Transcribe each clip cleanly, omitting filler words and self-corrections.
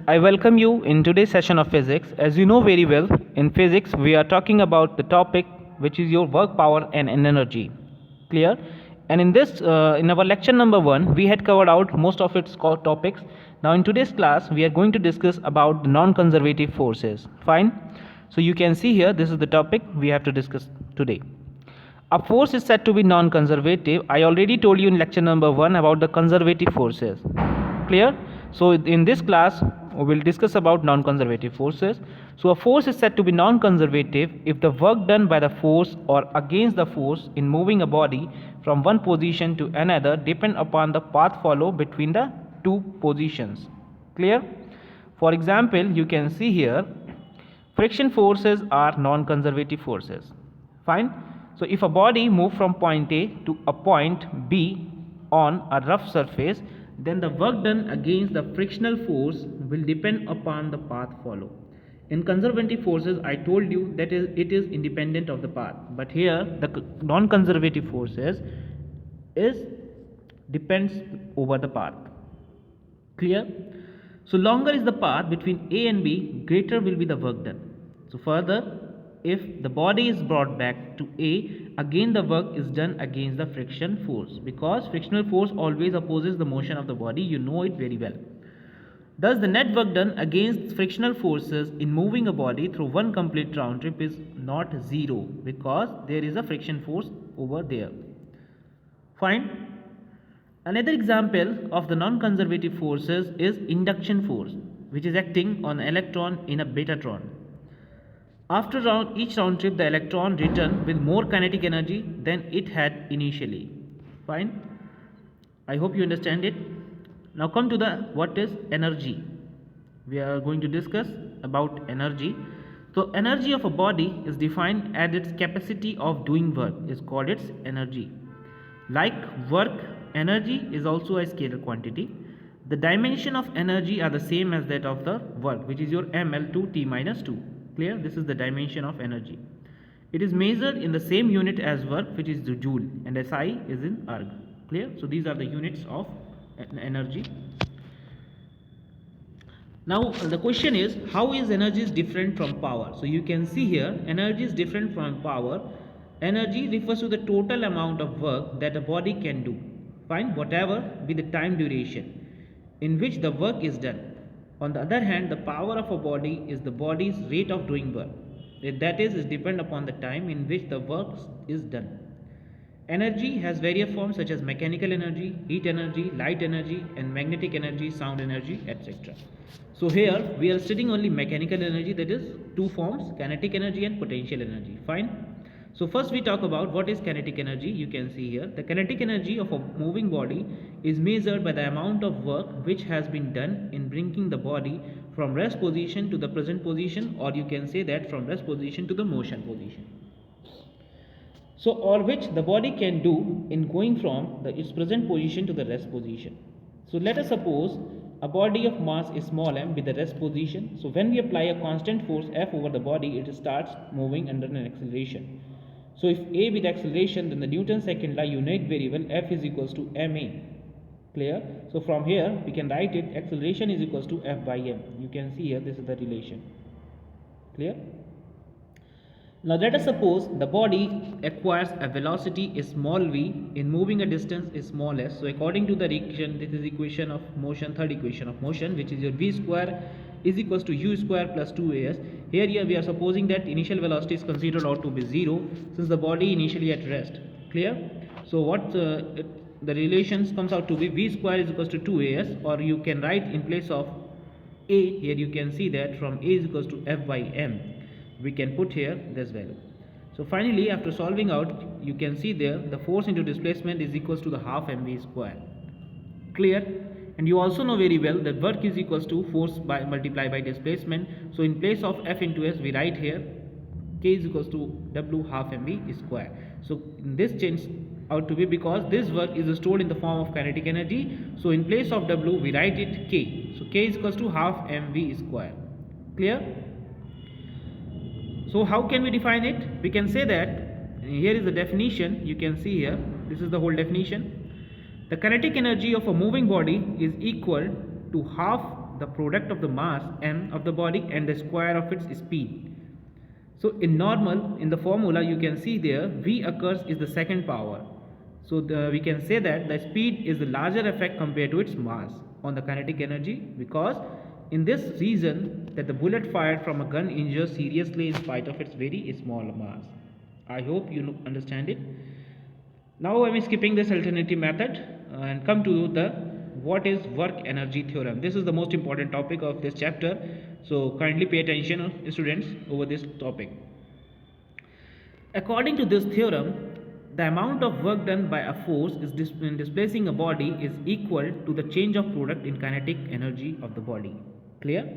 I welcome you in today's session of physics. As you know very well, in physics we are talking about the topic which is your work power and energy. Clear? And in our lecture number 1, we had covered out most of its core topics. Now in today's class, we are going to discuss about the non-conservative forces. Fine? So you can see here, this is the topic we have to discuss today. A force is said to be non-conservative. I already told you in lecture number 1 about the conservative forces. Clear? So in this class we will discuss about non-conservative forces. So a force is said to be non-conservative if the work done by the force or against the force in moving a body from one position to another depend upon the path followed between the two positions. Clear? For example, you can see here friction forces are non-conservative forces. Fine? So if a body moves from point A to a point B on a rough surface, then the work done against the frictional force will depend upon the path followed. In conservative forces, I told you that it is independent of the path, but here the non-conservative forces is depends over the path. Clear? So longer is the path between A and B, greater will be the work done. So further, if the body is brought back to A, again the work is done against the friction force, because frictional force always opposes the motion of the body, you know it very well. Thus the net work done against frictional forces in moving a body through one complete round trip is not zero, because there is a friction force over there. Fine. Another example of the non-conservative forces is induction force, which is acting on an electron in a betatron. After each round trip, the electron returns with more kinetic energy than it had initially. Fine? I hope you understand it. Now come to the what is energy. We are going to discuss about energy. So energy of a body is defined as its capacity of doing work, is called its energy. Like work, energy is also a scalar quantity. The dimension of energy are the same as that of the work, which is your ml2 t minus 2. Clear? This is the dimension of energy. It is measured in the same unit as work, which is the joule, and SI is in erg. Clear? So these are the units of energy. Now the question is, how is energy different from power? So you can see here, energy is different from power. Energy refers to the total amount of work that a body can do. Fine, whatever be the time duration in which the work is done. On the other hand, the power of a body is the body's rate of doing work. That is depend upon the time in which the work is done. Energy has various forms such as mechanical energy, heat energy, light energy, and magnetic energy, sound energy, etc. So here we are studying only mechanical energy, that is two forms, kinetic energy and potential energy. Fine. So first we talk about what is kinetic energy. You can see here the kinetic energy of a moving body is measured by the amount of work which has been done in bringing the body from rest position to the present position, or you can say that from rest position to the motion position. So or which the body can do in going from its present position to the rest position. So let us suppose a body of mass is small m with the rest position. So when we apply a constant force F over the body, it starts moving under an acceleration. So if A with acceleration, then the Newton's second law, you know it very well, F is equals to ma. Clear? So from here we can write it, acceleration is equals to F by m. You can see here, this is the relation. Clear? Now let us suppose the body acquires a velocity small v in moving a distance small s. So according to the equation, this is equation of motion, third equation of motion, which is your v square is equals to u square plus 2as. Here we are supposing that initial velocity is considered out to be 0 since the body initially at rest. Clear? So what the relations comes out to be v square is equals to 2as, or you can write in place of a, here you can see that from a is equals to f by m. We can put here this value. So finally, after solving out, you can see there the force into displacement is equals to the half mv square. Clear? And you also know very well that work is equals to force by multiplied by displacement. So in place of F into S, we write here K is equals to W half mv square. So this change out to be, because this work is stored in the form of kinetic energy. So in place of W, we write it K. So K is equals to half mv square. Clear? So how can we define it? We can say that here is the definition. You can see here, this is the whole definition. The kinetic energy of a moving body is equal to half the product of the mass m of the body and the square of its speed. So in normal, in the formula you can see there V occurs is the second power. So we can say that the speed is the larger effect compared to its mass on the kinetic energy, because in this reason that the bullet fired from a gun injures seriously in spite of its very small mass. I hope you understand it. Now I am skipping this alternative method and come to the what is work energy theorem. This is the most important topic of this chapter, so kindly pay attention students over this topic. According to this theorem, the amount of work done by a force in displacing a body is equal to the change of product in kinetic energy of the body. Clear?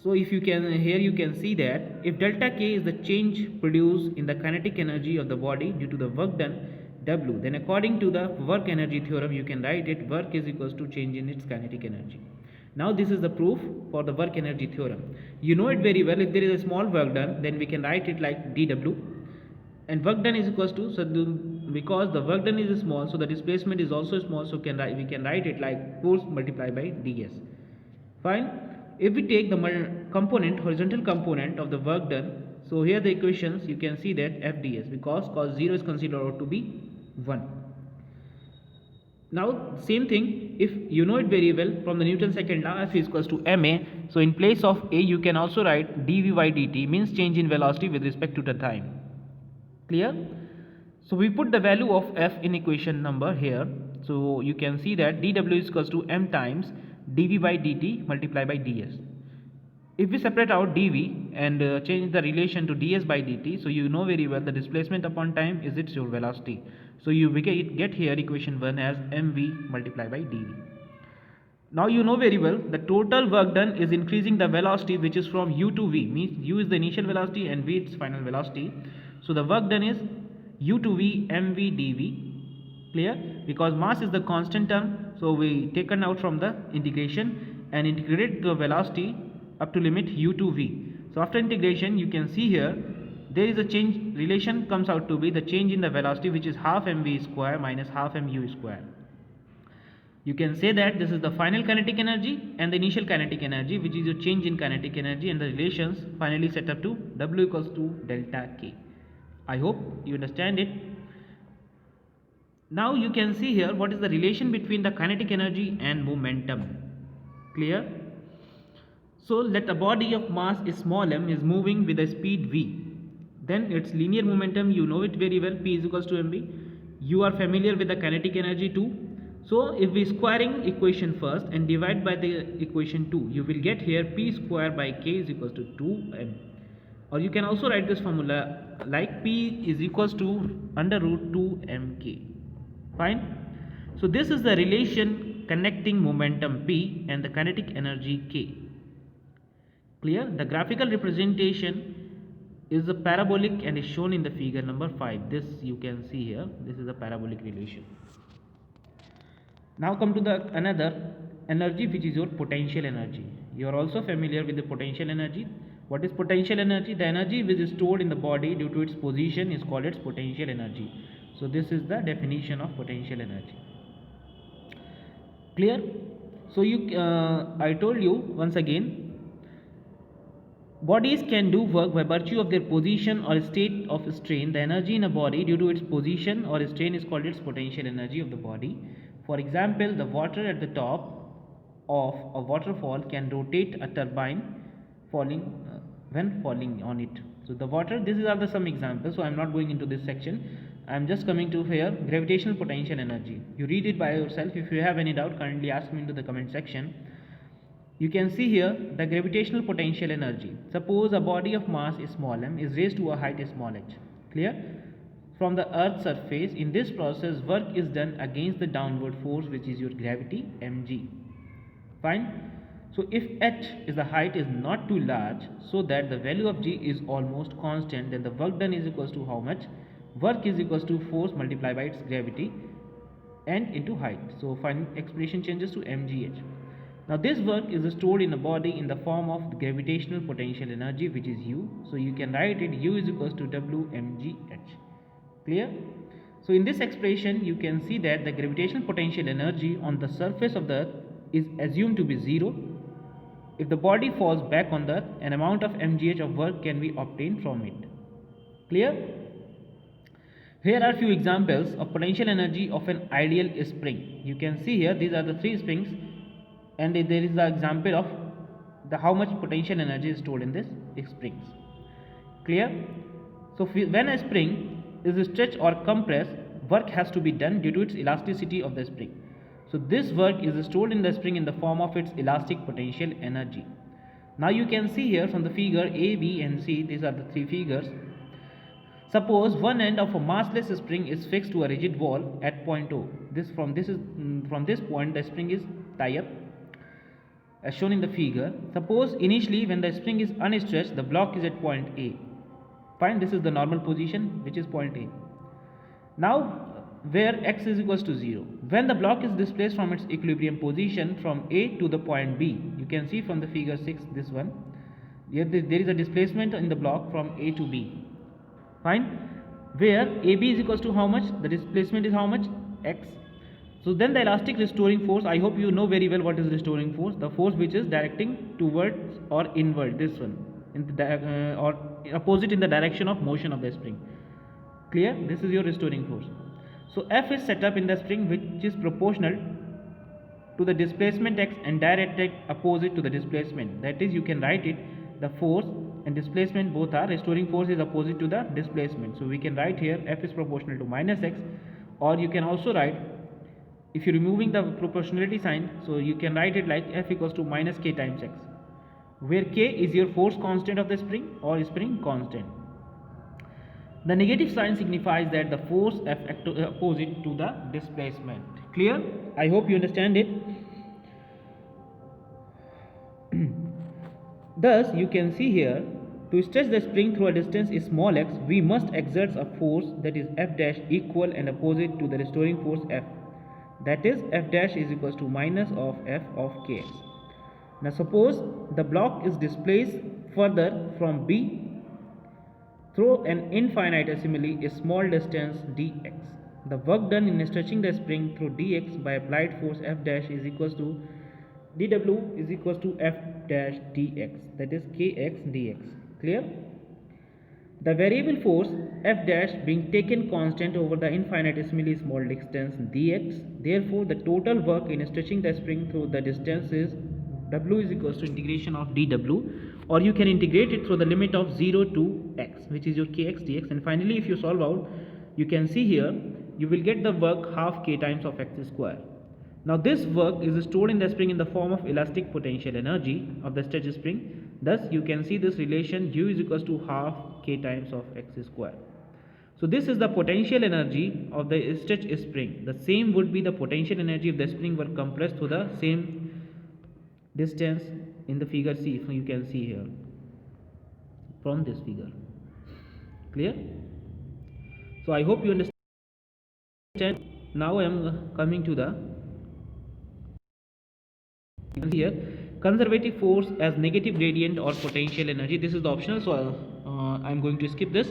So if you can, here you can see that if delta K is the change produced in the kinetic energy of the body due to the work done W, then according to the work energy theorem you can write it work is equals to change in its kinetic energy. Now this is the proof for the work energy theorem. You know it very well. If there is a small work done, then we can write it like dW, and work done is equals to, so because the work done is small, so the displacement is also small, so we can write it like force multiplied by ds. Fine. If we take the component, horizontal component of the work done, so here the equations you can see that f ds, because cos 0 is considered to be 1. Now same thing, if you know it very well from the Newton's second law, F is equals to ma, so in place of a you can also write dv by dt, means change in velocity with respect to the time. Clear? So we put the value of f in equation number here, so you can see that dw is equals to m times dv by dt multiplied by ds. If we separate out dv and change the relation to ds by dt, so you know very well the displacement upon time is its your velocity. So you get here equation 1 as mv multiplied by dv. Now you know very well the total work done is increasing the velocity, which is from u to v, means u is the initial velocity and v its final velocity. So the work done is u to v mv dv. Clear? Because mass is the constant term, so we taken out from the integration and integrate the velocity up to limit u to v. So after integration you can see here there is a change relation comes out to be the change in the velocity, which is half mv square minus half mu square. You can say that this is the final kinetic energy and the initial kinetic energy, which is a change in kinetic energy, and the relations finally set up to W equals to delta K. I hope you understand it. Now you can see here what is the relation between the kinetic energy and momentum. Clear? So let a body of mass small m is moving with a speed v. Then its linear momentum, you know it very well, P is equals to mv. You are familiar with the kinetic energy too. So if we squaring equation first and divide by the equation 2, you will get here P square by K is equals to 2m. Or you can also write this formula like P is equals to under root 2mk. Fine. So this is the relation connecting momentum P and the kinetic energy K. Clear? The graphical representation is a parabolic and is shown in the figure number 5. This you can see here. This is a parabolic relation. Now come to the another energy, which is your potential energy. You are also familiar with the potential energy. What is potential energy? The energy which is stored in the body due to its position is called its potential energy. So this is the definition of potential energy. Clear? So I told you once again, bodies can do work by virtue of their position or state of strain. The energy in a body due to its position or strain is called its potential energy of the body. For example, the water at the top of a waterfall can rotate a turbine when falling on it. So the water, these are some examples, so I am not going into this section. I am just coming to here, gravitational potential energy. You read it by yourself. If you have any doubt, kindly ask me into the comment section. You can see here the gravitational potential energy. Suppose a body of mass small m is raised to a height small h. Clear? From the earth's surface. In this process, work is done against the downward force, which is your gravity mg. Fine? So if h is the height is not too large, so that the value of g is almost constant, then the work done is equals to how much? Work is equals to force multiplied by its gravity and into height. So final expression changes to mgh. Now this work is stored in a body in the form of the gravitational potential energy, which is U. So you can write it U is equals to W mgh. Clear? So in this expression you can see that the gravitational potential energy on the surface of the earth is assumed to be 0, If the body falls back on the earth, an amount of mgh of work can be obtained from it. Clear? Here are few examples of potential energy of an ideal spring. You can see here these are the three springs, and there is the example of the how much potential energy is stored in this springs. Clear? So when a spring is stretched or compressed, work has to be done due to its elasticity of the spring. So this work is stored in the spring in the form of its elastic potential energy. Now you can see here from the figure A, B and C, these are the three figures. Suppose one end of a massless spring is fixed to a rigid wall at point O. From this point the spring is tied up as shown in the figure. Suppose initially when the spring is unstretched, the block is at point A. Fine, this is the normal position, which is point A. Now where x is equals to 0, when the block is displaced from its equilibrium position from A to the point B, you can see from the figure 6, this one, here there is a displacement in the block from A to B. Fine, where AB is equals to how much? The displacement is how much? X. So then the elastic restoring force, I hope you know very well what is restoring force. The force which is directing towards or inward, this one, in the or opposite in the direction of motion of the spring. Clear? This is your restoring force. So F is set up in the spring which is proportional to the displacement x and directed opposite to the displacement. That is, you can write it, the force and displacement both are, restoring force is opposite to the displacement. So we can write here F is proportional to minus x, or you can also write, if you're removing the proportionality sign, so you can write it like F equals to minus k times x, where k is your force constant of the spring or spring constant. The negative sign signifies that the force F opposite to the displacement. Clear? I hope you understand it. Thus, you can see here, to stretch the spring through a distance small x, we must exert a force that is F dash equal and opposite to the restoring force F. That is, F dash is equals to minus of F of kx. Now suppose the block is displaced further from B through an infinitesimally small distance dx. The work done in stretching the spring through dx by applied force F dash is equals to dw is equals to F dash dx, that is kx dx. Clear? The variable force F dash being taken constant over the infinitesimally small distance dx, therefore the total work in stretching the spring through the distance is w is equals to integration of dw, or you can integrate it through the limit of 0 to x, which is your kx dx, and finally if you solve out, you can see here you will get the work half k times of x square. Now this work is stored in the spring in the form of elastic potential energy of the stretch spring. Thus you can see this relation u is equals to half k times of x square. So this is the potential energy of the stretch spring. The same would be the potential energy if the spring were compressed to the same distance in the figure C, you can see here from this figure. Clear? So I hope you understand. Now I am coming to the here conservative force as negative gradient or potential energy. This is the optional, so I am going to skip this.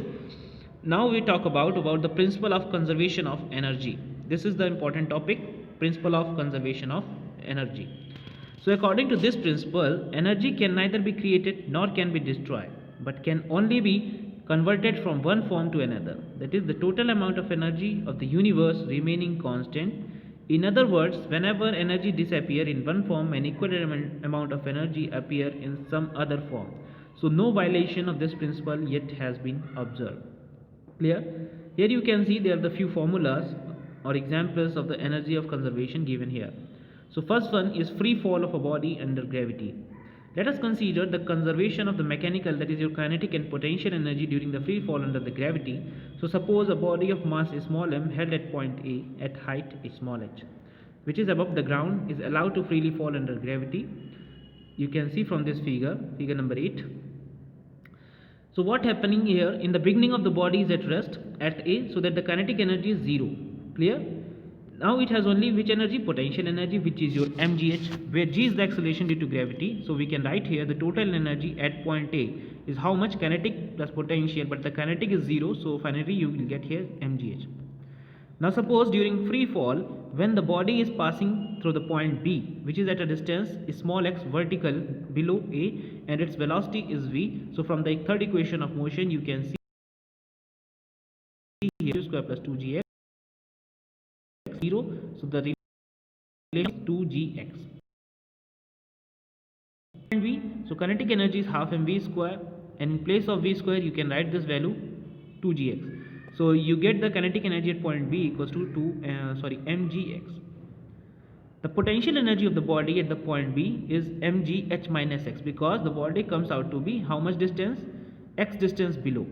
Now we talk about the principle of conservation of energy. This is the important topic, principle of conservation of energy. So according to this principle, energy can neither be created nor can be destroyed, but can only be converted from one form to another. That is, the total amount of energy of the universe remaining constant. In other words, whenever energy disappears in one form, an equal amount of energy appears in some other form. So no violation of this principle yet has been observed. Clear? Here you can see there are the few formulas or examples of the energy of conservation given here. So first one is free fall of a body under gravity. Let us consider the conservation of the mechanical, that is your kinetic and potential energy during the free fall under the gravity. So suppose a body of mass small m held at point A at height small h, which is above the ground, is allowed to freely fall under gravity. You can see from this figure number 8. So what happening here, in the beginning of the body is at rest at A, so that the kinetic energy is 0. Clear? Now it has only which energy? Potential energy, which is your mgh, where g is the acceleration due to gravity. So we can write here the total energy at point A is how much? Kinetic plus potential, but the kinetic is 0, so finally you will get here mgh. Now suppose during free fall when the body is passing through the point B, which is at a distance small x vertical below A, and its velocity is v. So from the third equation of motion you can see here u square plus 2gx 0. So the relation is 2gx. And v, so kinetic energy is half mv square, and in place of v square you can write this value 2gx. So you get the kinetic energy at point B equals to mgx. The potential energy of the body at the point B is mgh minus x, because the body comes out to be how much distance? X distance below.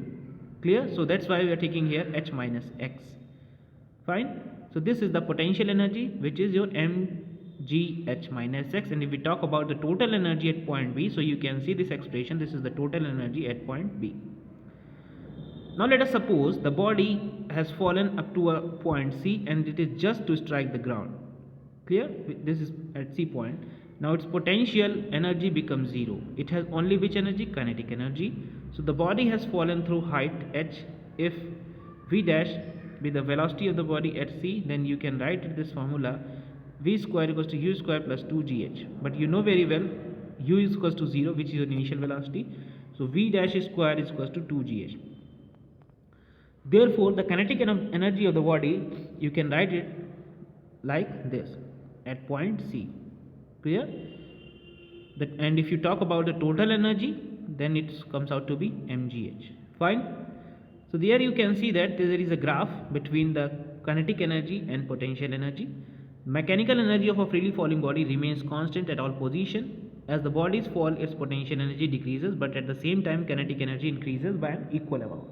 Clear? So that's why we are taking here h minus x. Fine. So this is the potential energy, which is your mgh minus x. And if we talk about the total energy at point B, so you can see this expression, this is the total energy at point B. Now let us suppose the body has fallen up to a point C and it is just to strike the ground. Clear? This is at C point. Now its potential energy becomes 0. It has only which energy? Kinetic energy. So the body has fallen through height h. If v dash be the velocity of the body at C, then you can write this formula v square equals to u square plus 2gh. But you know very well u is equals to 0, which is your initial velocity. So v dash square is equals to 2gh. Therefore the kinetic energy of the body, you can write it like this at point C. Clear? And if you talk about the total energy, then it comes out to be mgh. Fine. So there you can see that there is a graph between the kinetic energy and potential energy. Mechanical energy of a freely falling body remains constant at all positions. As the bodies fall, its potential energy decreases, but at the same time kinetic energy increases by an equal amount.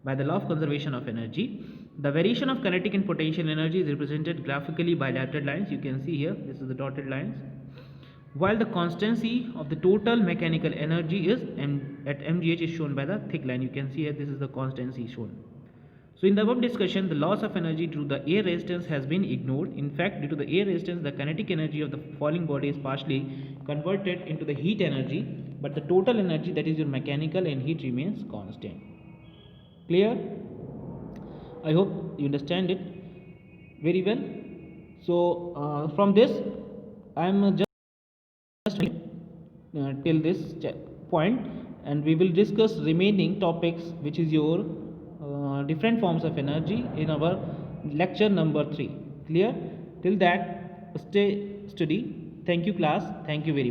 By the law of conservation of energy, the variation of kinetic and potential energy is represented graphically by dotted lines. You can see here, this is the dotted lines. While the constancy of the total mechanical energy is at mgh is shown by the thick line. You can see here, this is the constancy shown. So in the above discussion, the loss of energy due to the air resistance has been ignored. In fact, due to the air resistance, the kinetic energy of the falling body is partially converted into the heat energy, but the total energy, that is your mechanical and heat, remains constant. Clear? I hope you understand it very well. So from this I am just till this point, and we will discuss remaining topics, which is your different forms of energy, in our lecture number 3. Clear? Till that, stay study. Thank you class. Thank you very much.